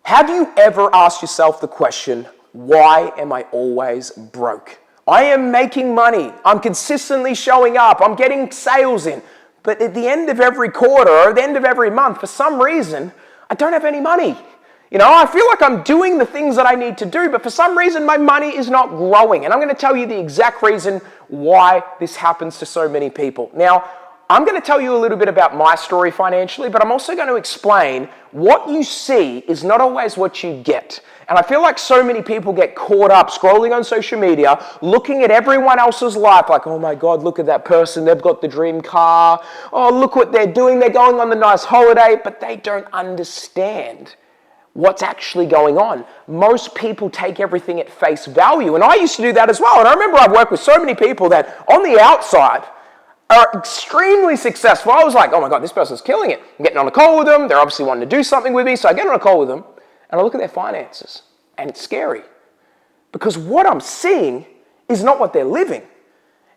Have you ever asked yourself the question, why am I always broke? I am making money. I'm consistently showing up. I'm getting sales in. But at the end of every quarter or at the end of every month, for some reason, I don't have any money. I feel like I'm doing the things that I need to do, but for some reason, my money is not growing. And I'm going to tell you the exact reason why this happens to so many people. Now, I'm going to tell you a little bit about my story financially, but I'm also going to explain what you see is not always what you get. And I feel like so many people get caught up scrolling on social media, looking at everyone else's life like, oh my God, look at that person. They've got the dream car. Oh, look what they're doing. They're going on the nice holiday, but they don't understand what's actually going on. Most people take everything at face value. And I used to do that as well. And I remember I've worked with so many people that on the outside are extremely successful. I was like, oh my God, this person's killing it. I'm getting on a call with them. They're obviously wanting to do something with me. So I get on a call with them and I look at their finances and it's scary because what I'm seeing is not what they're living.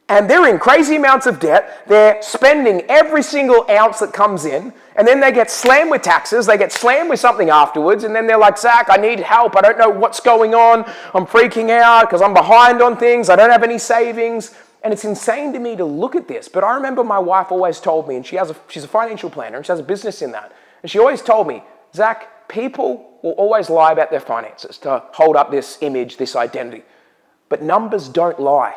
And they're in crazy amounts of debt. They're spending every single ounce that comes in. And then they get slammed with taxes. They get slammed with something afterwards. And then they're like, Zach, I need help. I don't know what's going on. I'm freaking out because I'm behind on things. I don't have any savings. And it's insane to me to look at this. But I remember my wife always told me, and she's a financial planner, and she has a business in that. And she always told me, Zach, people will always lie about their finances to hold up this image, this identity. But numbers don't lie.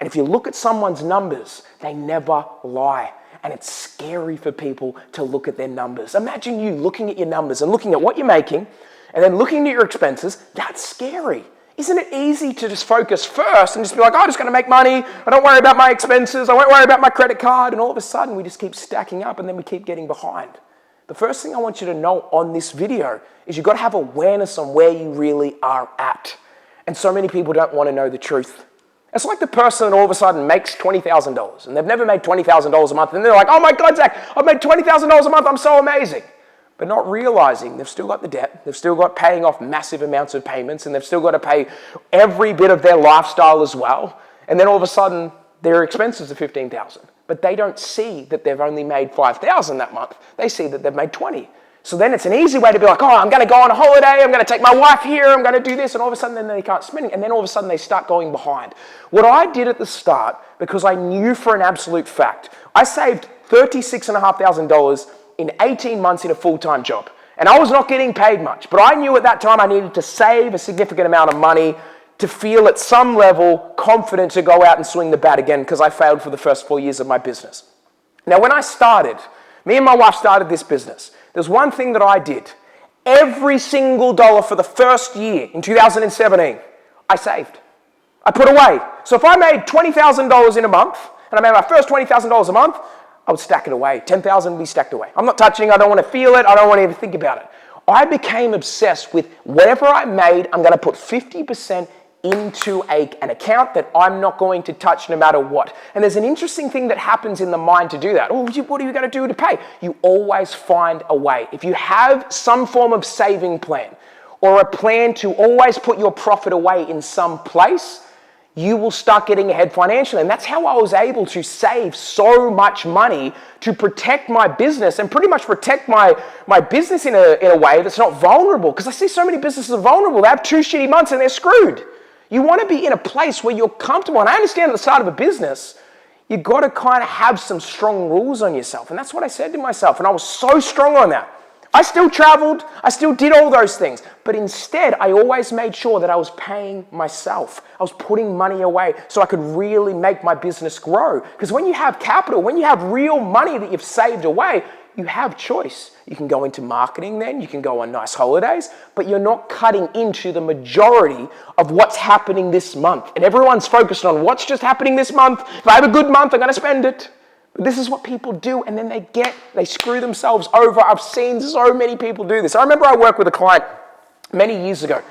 And if you look at someone's numbers, they never lie. And it's scary for people to look at their numbers. Imagine you looking at your numbers and looking at what you're making, and then looking at your expenses. That's scary. Isn't it easy to just focus first and just be like, oh, I'm just going to make money. I don't worry about my expenses. I won't worry about my credit card. And all of a sudden, we just keep stacking up and then we keep getting behind. The first thing I want you to know on this video is you've got to have awareness on where you really are at. And so many people don't want to know the truth. It's like the person that all of a sudden makes $20,000 and they've never made $20,000 a month. And they're like, oh my God, Zach, I've made $20,000 a month. I'm so amazing. But not realizing they've still got the debt, they've still got paying off massive amounts of payments, and they've still got to pay every bit of their lifestyle as well. And then all of a sudden, their expenses are $15,000. But they don't see that they've only made $5,000 that month. They see that they've made $20,000. So then it's an easy way to be like, oh, I'm going to go on a holiday, I'm going to take my wife here, I'm going to do this, and all of a sudden then they can't spend it, and then all of a sudden they start going behind. What I did at the start, because I knew for an absolute fact, I saved $36,500 in 18 months in a full-time job. And I was not getting paid much, but I knew at that time I needed to save a significant amount of money to feel at some level confident to go out and swing the bat again because I failed for the first 4 years of my business. Now, when I started, me and my wife started this business, there's one thing that I did. Every single dollar for the first year in 2017, I saved. I put away. So if I made $20,000 in a month, and I made my first $20,000 a month, I would stack it away. $10,000 would be stacked away. I'm not touching it. I don't want to feel it. I don't want to even think about it. I became obsessed with whatever I made, I'm going to put 50% into an account that I'm not going to touch no matter what. And there's an interesting thing that happens in the mind to do that. Oh, what are you going to do to pay? You always find a way. If you have some form of saving plan or a plan to always put your profit away in some place, you will start getting ahead financially. And that's how I was able to save so much money to protect my business and pretty much protect my business in a way that's not vulnerable. Because I see so many businesses are vulnerable. They have 2 shitty months and they're screwed. You want to be in a place where you're comfortable. And I understand at the start of a business, you've got to kind of have some strong rules on yourself. And that's what I said to myself. And I was so strong on that. I still traveled, I still did all those things, but instead I always made sure that I was paying myself. I was putting money away so I could really make my business grow. Because when you have capital, when you have real money that you've saved away, you have choice. You can go into marketing then, you can go on nice holidays, but you're not cutting into the majority of what's happening this month. And everyone's focused on what's just happening this month. If I have a good month, I'm going to spend it. This is what people do, and then they screw themselves over. I've seen so many people do this. I remember I worked with a client many years ago,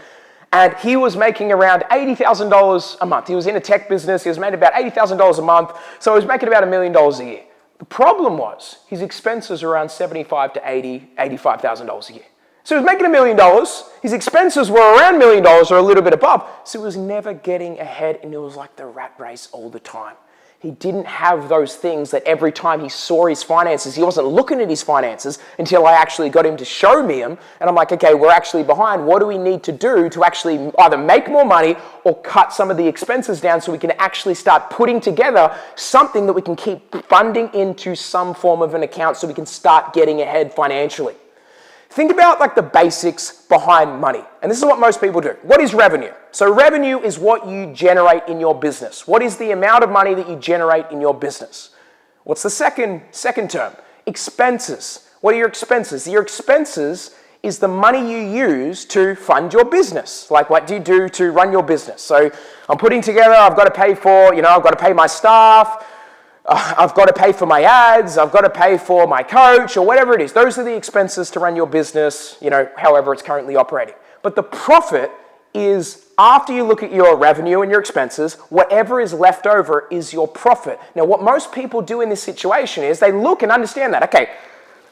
and he was making around $80,000 a month. He was in a tech business. He was making about $80,000 a month, so he was making about $1 million a year. The problem was his expenses were around $75,000 to $85,000 a year. So he was making $1 million. His expenses were around $1 million or a little bit above, so he was never getting ahead, and it was like the rat race all the time. He didn't have those things that every time he saw his finances, he wasn't looking at his finances until I actually got him to show me them. And I'm like, okay, we're actually behind. What do we need to do to actually either make more money or cut some of the expenses down so we can actually start putting together something that we can keep funding into some form of an account so we can start getting ahead financially. Think about like the basics behind money. And this is what most people do. What is revenue? So revenue is what you generate in your business. What is the amount of money that you generate in your business? What's the second term? Expenses. What are your expenses? Your expenses is the money you use to fund your business. Like what do you do to run your business? So I'm putting together, I've got to pay for, I've got to pay my staff, I've got to pay for my ads, I've got to pay for my coach or whatever it is. Those are the expenses to run your business, however it's currently operating. But the profit is after you look at your revenue and your expenses, whatever is left over is your profit. Now, what most people do in this situation is they look and understand that, okay,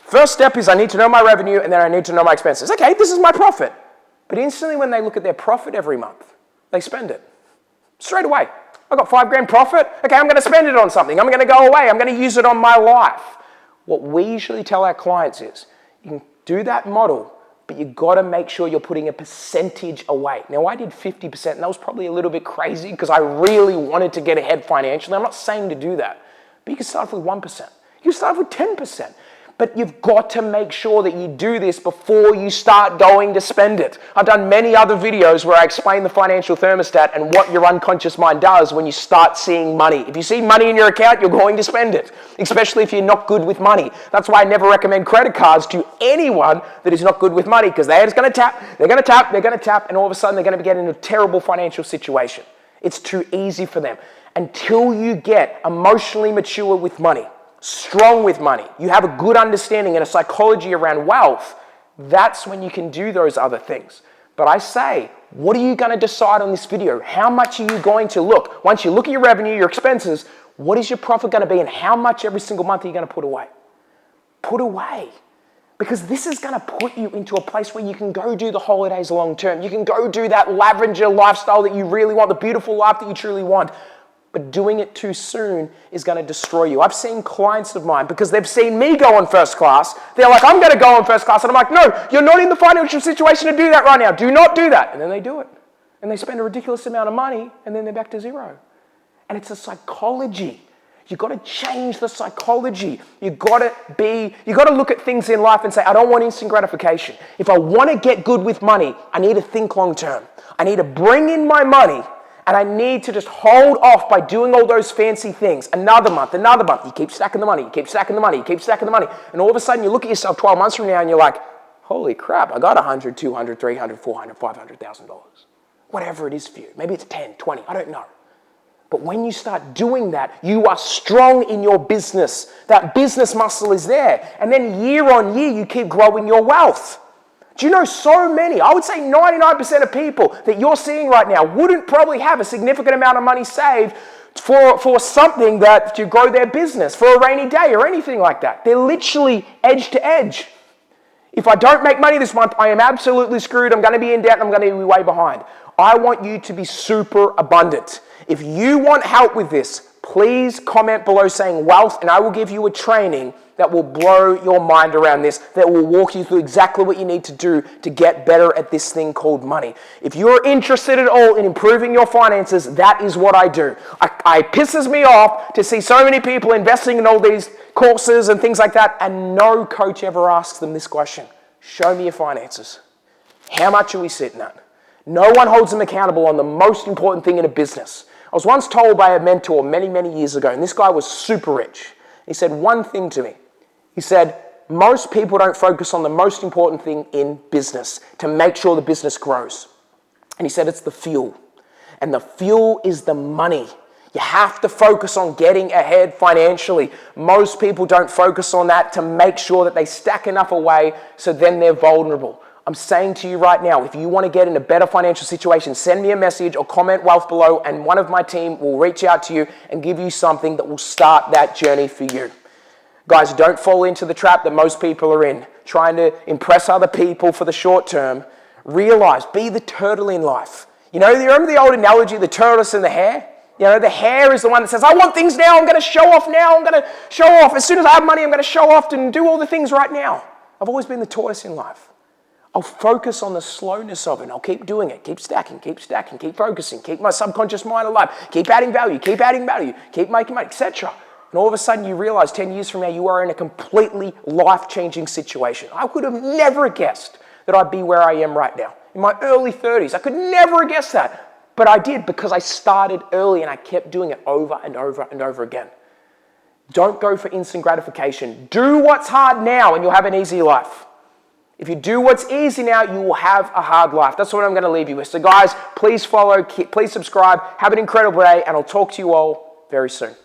first step is I need to know my revenue and then I need to know my expenses. Okay, this is my profit. But instantly when they look at their profit every month, they spend it straight away. I've got $5,000 profit. Okay, I'm going to spend it on something. I'm going to go away. I'm going to use it on my life. What we usually tell our clients is you can do that model, but you've got to make sure you're putting a percentage away. Now, I did 50%, and that was probably a little bit crazy because I really wanted to get ahead financially. I'm not saying to do that, but you can start with 1%. You can start with 10%. But you've got to make sure that you do this before you start going to spend it. I've done many other videos where I explain the financial thermostat and what your unconscious mind does when you start seeing money. If you see money in your account, you're going to spend it, especially if you're not good with money. That's why I never recommend credit cards to anyone that is not good with money because they're just going to tap, they're going to tap, they're going to tap, and all of a sudden they're going to get in a terrible financial situation. It's too easy for them. Until you get emotionally mature with money, strong with money, you have a good understanding and a psychology around wealth, that's when you can do those other things. But I say, what are you going to decide on this video? How much are you going to look? Once you look at your revenue, your expenses, what is your profit going to be and how much every single month are you going to put away? Put away. Because this is going to put you into a place where you can go do the holidays long term. You can go do that lavender lifestyle that you really want, the beautiful life that you truly want. But doing it too soon is going to destroy you. I've seen clients of mine, because they've seen me go on first class, they're like, I'm going to go on first class. And I'm like, no, you're not in the financial situation to do that right now. Do not do that. And then they do it. And they spend a ridiculous amount of money, and then they're back to zero. And it's a psychology. You've got to change the psychology. You've got to look at things in life and say, I don't want instant gratification. If I want to get good with money, I need to think long term. I need to bring in my money. And I need to just hold off by doing all those fancy things. Another month. You keep stacking the money. You keep stacking the money. You keep stacking the money. And all of a sudden you look at yourself 12 months from now and you're like, holy crap, I got $100, $200, $300, $400, $500,000. Whatever it is for you. Maybe it's 10, 20, I don't know. But when you start doing that, you are strong in your business. That business muscle is there. And then year on year, you keep growing your wealth. Do you know so many, I would say 99% of people that you're seeing right now wouldn't probably have a significant amount of money saved for something that to grow their business, for a rainy day or anything like that. They're literally edge to edge. If I don't make money this month, I am absolutely screwed. I'm going to be in debt and I'm going to be way behind. I want you to be super abundant. If you want help with this, please comment below saying wealth and I will give you a training that will blow your mind around this, that will walk you through exactly what you need to do to get better at this thing called money. If you're interested at all in improving your finances, that is what I do. It pisses me off to see so many people investing in all these courses and things like that, and no coach ever asks them this question. Show me your finances. How much are we sitting at? No one holds them accountable on the most important thing in a business. I was once told by a mentor many, many years ago, and this guy was super rich. He said one thing to me. He said, most people don't focus on the most important thing in business to make sure the business grows. And he said, it's the fuel. And the fuel is the money. You have to focus on getting ahead financially. Most people don't focus on that to make sure that they stack enough away so then they're vulnerable. I'm saying to you right now, if you want to get in a better financial situation, send me a message or comment wealth below and one of my team will reach out to you and give you something that will start that journey for you. Guys, don't fall into the trap that most people are in, trying to impress other people for the short term. Realize, be the turtle in life. You know, you remember the old analogy, the tortoise and the hare? You know, the hare is the one that says, I want things now, I'm going to show off now, I'm going to show off. As soon as I have money, I'm going to show off and do all the things right now. I've always been the tortoise in life. I'll focus on the slowness of it, and I'll keep doing it, keep stacking, keep focusing, keep my subconscious mind alive, keep adding value, keep making money, etc. And all of a sudden you realize 10 years from now you are in a completely life-changing situation. I would have never guessed that I'd be where I am right now. In my early 30s, I could never have guessed that. But I did because I started early and I kept doing it over and over and over again. Don't go for instant gratification. Do what's hard now and you'll have an easy life. If you do what's easy now, you will have a hard life. That's what I'm going to leave you with. So guys, please follow, please subscribe, have an incredible day, and I'll talk to you all very soon.